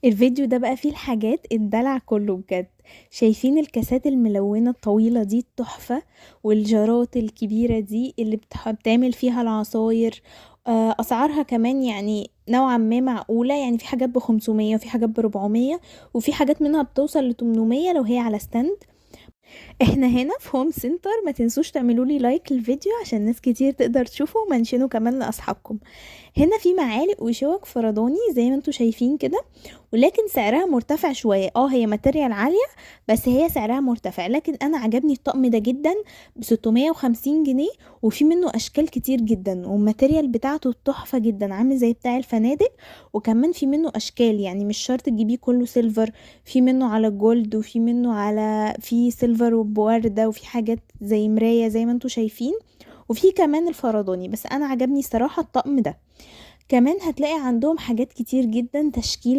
الفيديو ده بقى فيه الحاجات الدلع كله بجد. شايفين الكاسات الملونة الطويلة دي تحفة، والجارات الكبيرة دي اللي بتعمل فيها العصاير. أسعارها كمان يعني نوعا ما معقولة، يعني في حاجات ب500 وفي حاجات ب400 وفي حاجات منها بتوصل ل800 لو هي على ستاند. احنا هنا في هوم سنتر، ما تنسوش تعملوا لي لايك للفيديو عشان ناس كتير تقدر تشوفه، ومنشنه كمان لاصحابكم. هنا في معالق وشوك فرداني زي ما انتوا شايفين كده، ولكن سعرها مرتفع شوية. هي ماتيريال عالية بس هي سعرها مرتفع، لكن انا عجبني الطقم ده جدا ب650 جنيه. وفي منه اشكال كتير جدا، والماتيريال بتاعته تحفة جدا عامل زي بتاع الفنادق. وكمان في منه اشكال، يعني مش شرط تجيبيه كله سيلفر، في منه على جولد وفي منه على في سيلفر وبوردة، وفي حاجات زي مراية زي ما انتوا شايفين. وفي كمان الفرداني، بس انا عجبني الصراحة الطقم ده. كمان هتلاقي عندهم حاجات كتير جدا تشكيلة